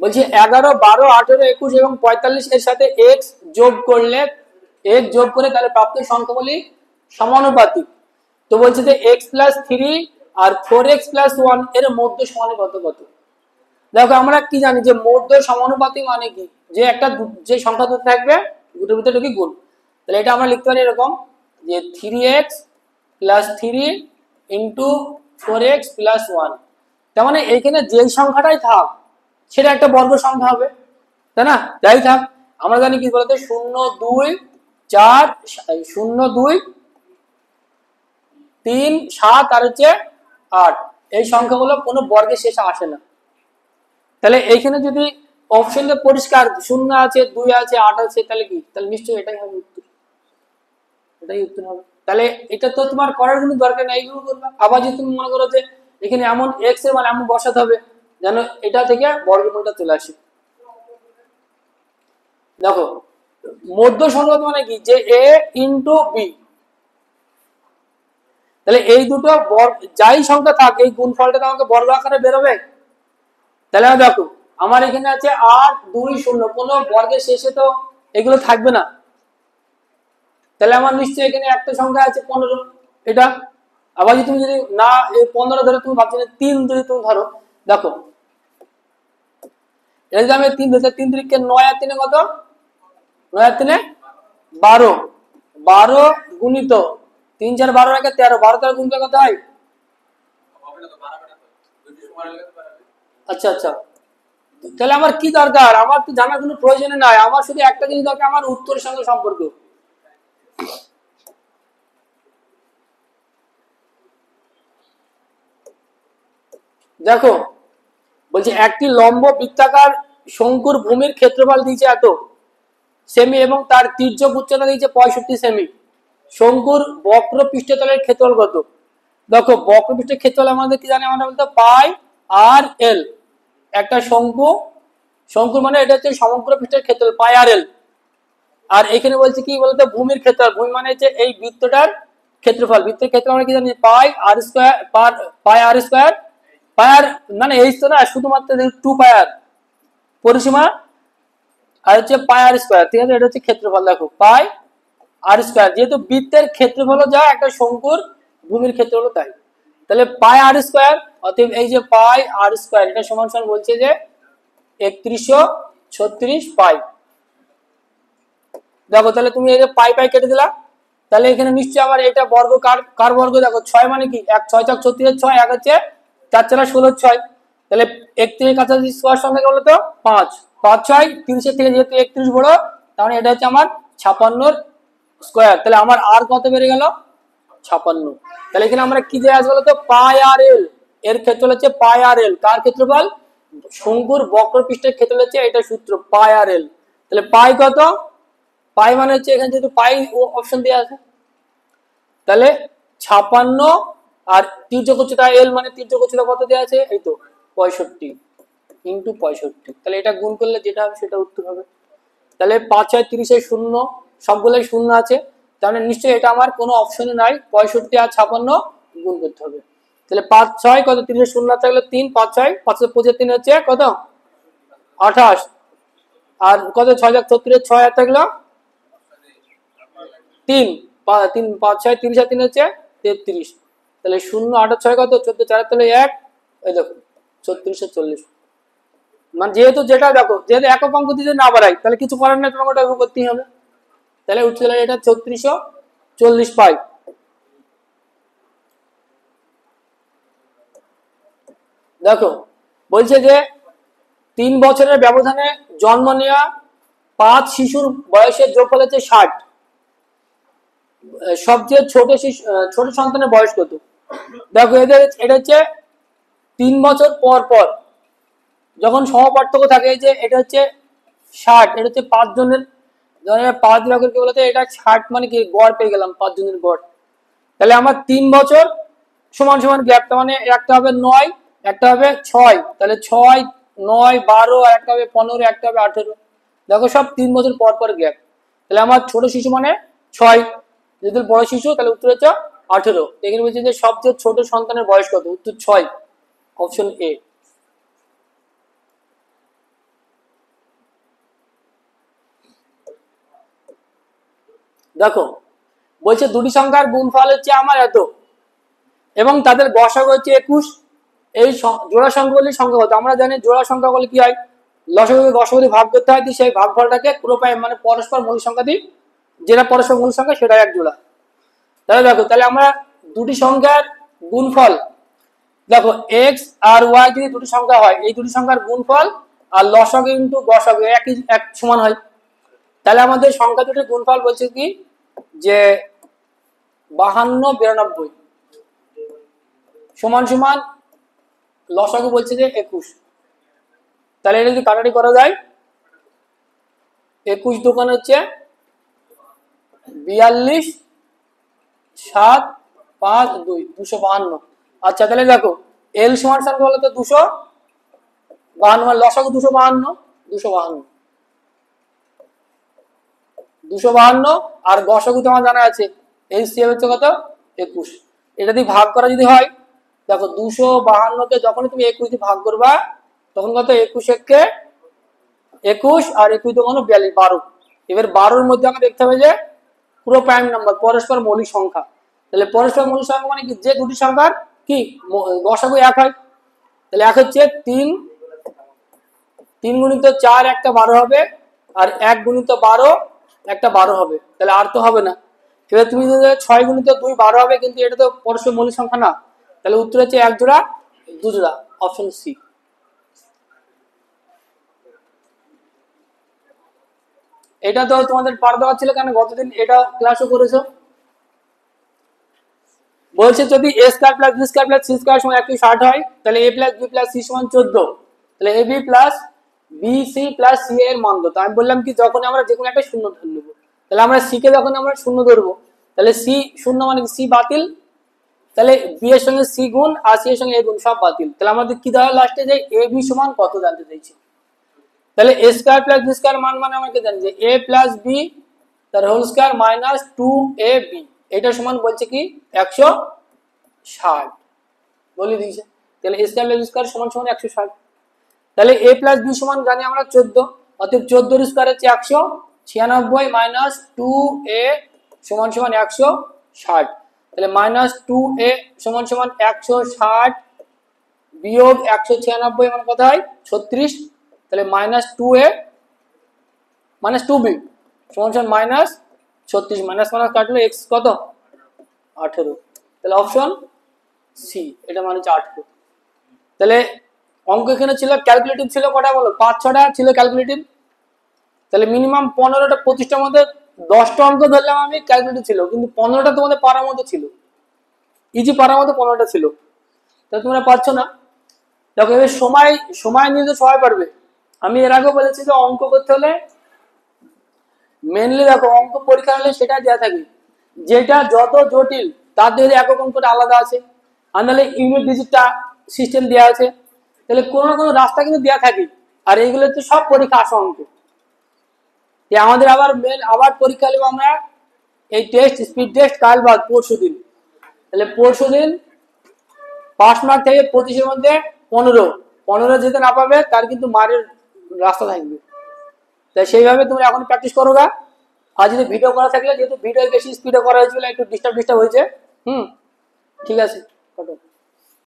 বলছি 11, 12, 18, 21 এবং 45 এর সাথে এক্স যোগ করলে তাহলে প্রাপ্ত সংখ্যাগুলি সমানুপাতিক। তো বলছে যে এক্স প্লাস 3 আর 4x প্লাস 1 এর মধ্য সমানুপাতিক কত। দেখো আমরা কি জানি যে মধ্য সমানুপাতিক মানে কি, যে একটা যে সংখ্যা দুটো থাকবে দুটোর ভিতরে কি গুণ। তাহলে এটা আমরা লিখতে পারি এরকম যে 3x plus 3 into 4x plus 1। তার মানে এইখানে যে সংখ্যাটাই থাক সেটা একটা বর্গ সংখ্যা হবে, তাই না? যাই থাক, আমরা জানি কি বলতে 0, 2, 4, 0, 2, 3, 7 আর হচ্ছে 8, এই সংখ্যাগুলো কোনো বর্গের শেষে আসে না। তাহলে এইখানে যদি অপশনে পরিষ্কার 0 আছে, 2 আছে, 8 আছে, তাহলে কি, তাহলে নিশ্চয়ই এটাই হবে উত্তর, এটাই উত্তর হবে। তাহলে এটা তো তোমার করার কোনো দরকার নেই, এইগুলো করবে। আবার যদি তুমি মনে করো যে এখানে এমন এক্স এর মান এমন বসাতে হবে যেন এটা থেকে বর্গমূলটা চলে আসে। দেখো মধ্য সংখ্যা মানে কি, যে এ ইন্টু বি, তাহলে এই দুটো যাই সংখ্যা থাক এই গুণফলটা তো আমাকে বর্গ আকারে বেরোবে। তাহলে দেখো আমার এখানে আছে 8, 2, 0, কোনো বর্গের শেষে তো এগুলো থাকবে না। তাহলে আমার নিশ্চয়ই এখানে একটা সংখ্যা আছে 15, এটা। আবার যদি তুমি যদি না 15 ধরে তুমি ভাবছো 3 যদি তুমি ধরো, দেখো এই যে আমি 3 ধরতে 3 3 9 আর 3 কত, 9 আর 3 12, 12 গুণিত 3 4 12 একে 13, 12 দ্বারা গুণ করলে কত হয়? আচ্ছা আচ্ছা, তাহলে আমার কি দরকার, আমার তো জানার কোনো প্রয়োজন নাই, আমার শুধু একটা জিনিস দরকার, আমার উত্তরের সঙ্গে সম্পর্ক। দেখো বলছে একটি লম্ব বৃত্তাকার শঙ্কুর ভূমির ক্ষেত্রফল দিয়েছে এত সেমি এবং তার তির্যক উচ্চতা দিয়েছে 65 সেমি। শঙ্কুর বক্র পৃষ্ঠতলের ক্ষেত্রফল কত? দেখো বক্রপৃষ্ঠের ক্ষেত্রফল আমাদের কি জানি, আমরা বলতে পাই আর এল। একটা শঙ্কুর মানে এটা হচ্ছে সমগ্র পৃষ্ঠের ক্ষেত্রফল পাই আর এল। আর এখানে বলছে কি বলতে ভূমির ক্ষেত্রফল, ভূমি মানে হচ্ছে এই বৃত্তটার ক্ষেত্রফল, বৃত্তের ক্ষেত্রফল আমরা কি জানি পাই আর স্কয়ার, পাই আর স্কয়ার, পাই আর মানে এইচ তো না, শুধুমাত্র 2 পাই আর পরিসীমা আর হচ্ছে পাই আর স্কয়ার, ঠিক আছে? এটা হচ্ছে ক্ষেত্রফল। দেখো পাই আর স্কয়ার, যেহেতু বৃত্তের ক্ষেত্রফল যা একটা শঙ্কুর ভূমির ক্ষেত্রফল তাই, তাহলে পাই আর স্কয়ার, অতএব এই যে পাই আর স্কয়ার এটা সমান সমান বলছে যে 3136 পাই। দেখো তাহলে তুমি এই যে পাই পাই কেটে দিলা, তাহলে এখানে নিশ্চয়ই আমার এটা বর্গ কার বর্গ, দেখো 6 মানে কি 1 6 4 36 6, 1 হচ্ছে 4 4 16 6, তাহলে 31 কাছাকাছি স্কয়ার সংখ্যা বলো তো 5 5 6 30 এর থেকে যেহেতু 31 বড়, তাহলে এটা হচ্ছে আমার 56 স্কয়ার। তাহলে আমার আর কত বেড়ে গেল 56। তাহলে এখানে আমরা কি দিয়ে আসবো বলতো পাই আর এল, এর ক্ষেত্রফল হচ্ছে পাই আর এল, কার ক্ষেত্রফল শঙ্কুর বক্রপৃষ্ঠের ক্ষেত্রফল হচ্ছে এটা সূত্র পাই আর এল। তাহলে পাই কত, পাই মানে হচ্ছে এখানে যেহেতু পাই অপশন দেওয়া আছে, তাহলে 56 আর তির্যক উচ্চতা এল মানে তির্যক উচ্চতা কত দেওয়া আছে, এই তো 65 ইন্টু 65, তাহলে এটা গুণ করলে যেটা হবে সেটা উত্তর হবে। তাহলে 5 6 30 শূন্য, সবগুলোই শূন্য আছে, তাহলে নিশ্চয়ই এটা আমার কোনো অপশনে নাই, 65 আর 56 গুণ করতে হবে। তাহলে 5 6 কত, 30 শূন্য থাকলে 3, 5 6 525 হচ্ছে কত 28, আর কত 6 36 6 আর থাকলো 3 3 5 6 30 আর 3 হচ্ছে 33, তাহলে 0 8 6 কত 14 4 তাহলে 1, এই দেখো 3640। মানে যেহেতু যেটা দেখো যেহেতু একক অঙ্ক দিতে না বাড়াই তাহলে কিছু করার নেই, তোমাকে ওটা করতেই হবে। তাহলে উঠছে এটা 3640 পাই। দেখো বলছে যে 3 বছরের ব্যবধানে জন্ম নেওয়া 5 শিশুর বয়সের যোগফল হচ্ছে 60, সবচেয়ে ছোট সন্তানের বয়স কত? দেখো এদের এটা হচ্ছে 3 বছর পর পর যখন সমপার্থক্য থাকে, যে এটা হচ্ছে 60, এটা হচ্ছে 5 জনের, ধরেন 5 ভাগের কি বলতে এটা 60 মানে কি গড় পেয়ে গেলাম 5 জনের গড়। তাহলে আমার 3 বছর সমান সমান গ্যাপটা মানে একটা হবে 9, একটা হবে 6, তাহলে 6 9 12, আর একটা হবে 15, একটা হবে 18। দেখো সব 3 বছর পর পর গ্যাপ। তাহলে আমার ছোট শিশু মানে 6, যদি বড় শিশু তাহলে উত্তর হচ্ছে 18। এখানে বলছে যে সবচেয়ে ছোট সন্তানের বয়স কত, উত্তর 6, অপশন এ। দেখো বলছে দুটি সংখ্যার গুণফল হচ্ছে আমার এত এবং তাদের গসাগু হচ্ছে 21। এই জোড়া সংখ্যাগুলির সংখ্যা কত? আমরা জানি জোড়া সংখ্যাগুলি কি হয়, লসাগুকে গসাগু দিয়ে ভাগ করতে হয়, সেই ভাগফলটাকে পুরো মানে পরস্পর মৌলিক সংখ্যা দিই, যেটা পরস্পর মৌলিক সংখ্যা সেটা এক জোড়া। তাহলে দেখো, তাহলে আমরা দুটি সংখ্যার গুণফল, দেখো এক্স আর ওয়াই যদি দুটি সংখ্যা হয়, এই দুটি সংখ্যার গুণফল আর লসাগু ইনটু গসাগু একই এক সমান হয়। তাহলে আমাদের সংখ্যা দুটির গুণফল বলছে কি যে 52 92 সমান সমান লসাগু বলছে যে 21। তাহলে এটা যদি কাটাকাটি করা যায়, 21 দোকান হচ্ছে 42 7 5 2 252। আচ্ছা তাহলে দেখো এল সমান সংখ্যা হলো তো 252, মানে লসাগু 252 আর গসাগু তো আমার জানা আছে এই সি হচ্ছে কত 21। এটা দিয়ে ভাগ করা যদি হয়, দেখো 252 কে যখন তুমি 21 দিয়ে ভাগ করবা তখন কত 21 কে 21 আর 21 দোকানো 42 12। এবার 12-র মধ্যে আমরা দেখতে হবে যে পুরো প্রাইম নাম্বার পরস্পর মৌলিক সংখ্যা। তাহলে পরস্পর মৌলিক সংখ্যা মানে কি, যে দুটি সংখ্যার কি গসাগু এক হয়। তাহলে এক হচ্ছে 3 গুণিত 4 একটা 12 হবে, আর 1 গুণিত 12 একটা 12 হবে। তাহলে আর তো হবে না। এবার তুমি যদি 6 গুণিত 2 12 হবে, কিন্তু এটা তো পরস্পর মৌলিক সংখ্যা না। তাহলে উত্তর হচ্ছে এক জোড়া 2 জোড়া, অপশন সি। এটা তো তোমাদের পার দেওয়া ছিল, কেন গতদিন এটা ক্লাসও করেছো। বলছে যদি a square plus b square plus c square সমান 160 হয়, তাহলে a plus b plus c সমান 14। তাহলে a b plus b c plus c এর মান কত? আমি বললাম কি যখন আমরা যে কোনো একটা শূন্য ধরে নেব, তাহলে আমরা সি কে যখন আমরা শূন্য ধরবো, তাহলে সি শূন্য মানে সি বাতিল, তাহলে বি এর সঙ্গে সি গুণ আর সি এর সঙ্গে এ গুণ সব বাতিল। তাহলে আমাদের কি দেওয়া লাস্টে যে এ বি সমান কত জানতে চাইছি। তাহলে এ স্কয়ার প্লাস বি স্কয়ার মান মানে আমাকে জানি যে এ প্লাস বি তার হোল স্কয়ার মাইনাস 2ab, এটা সমান বলছে কি 160 বলে দিয়েছে। তাহলে এ স্কয়ার প্লাস বি স্কয়ার সমান সমান 160। তাহলে এ প্লাস বি সমান জানি আমরা 14, অতএব 14 এর স্কয়ার হচ্ছে 196 মাইনাস 2a সমান সমান 160। তাহলে মাইনাস 2a সমান সমান 160 বিয়োগ 196 মানে কত হয় 36। তাহলে মাইনাস 2a মাইনাস 2b সমান সমান মাইনাস 36, মাইনাস মাইনাস কাটলে x কত 18। তাহলে অপশন সি, এটা মানে হচ্ছে 18। তাহলে অঙ্ক এখানে ছিল, ক্যালকুলেটিভ ছিল কটা বলো, 5-6টা ছিল ক্যালকুলেটিভ। তাহলে মিনিমাম 15টা 25টার মধ্যে 10টা অঙ্ক ধরলাম আমি ক্যালকুলেটিভ ছিল, কিন্তু 15টা তোমাদের পারার মধ্যে ছিল, ইজি পারার মধ্যে 15টা ছিল। তাহলে তোমরা পারছো না। দেখো এবার সময় নিয়ে তো সবাই পারবে। আমি এর আগে বলেছি যে অঙ্ক করতে হলে মেনলি দেখো অঙ্ক পরীক্ষা হলে সেটা দেওয়া থাকে, যেটা যত জটিল তার যদি একক অঙ্কটা আলাদা আছে, আর নাহলে ইউনিট ডিজিটটা সিস্টেম দেওয়া আছে, তাহলে কোনো না কোনো রাস্তা কিন্তু দেওয়া থাকে। আর এইগুলো তো সব পরীক্ষা আসা অঙ্ক। আমাদের আবার পরীক্ষা নেবো আমরা এই টেস্ট স্পিড টেস্ট কাল বাদ পরশুদিন। তাহলে পরশুদিন পাস মার্ক থেকে 25-এর মধ্যে 15 যেতে না পাবে তার কিন্তু মারের রাস্তা থাকবে। তাই সেইভাবে তুমি এখন প্র্যাকটিস করো গা। আর যদি ভিডিও করা থাকলে, যেহেতু ভিডিও বেশি স্পিডে করা হয়েছিল, একটু ডিস্টার্ব হয়েছে। ঠিক আছে।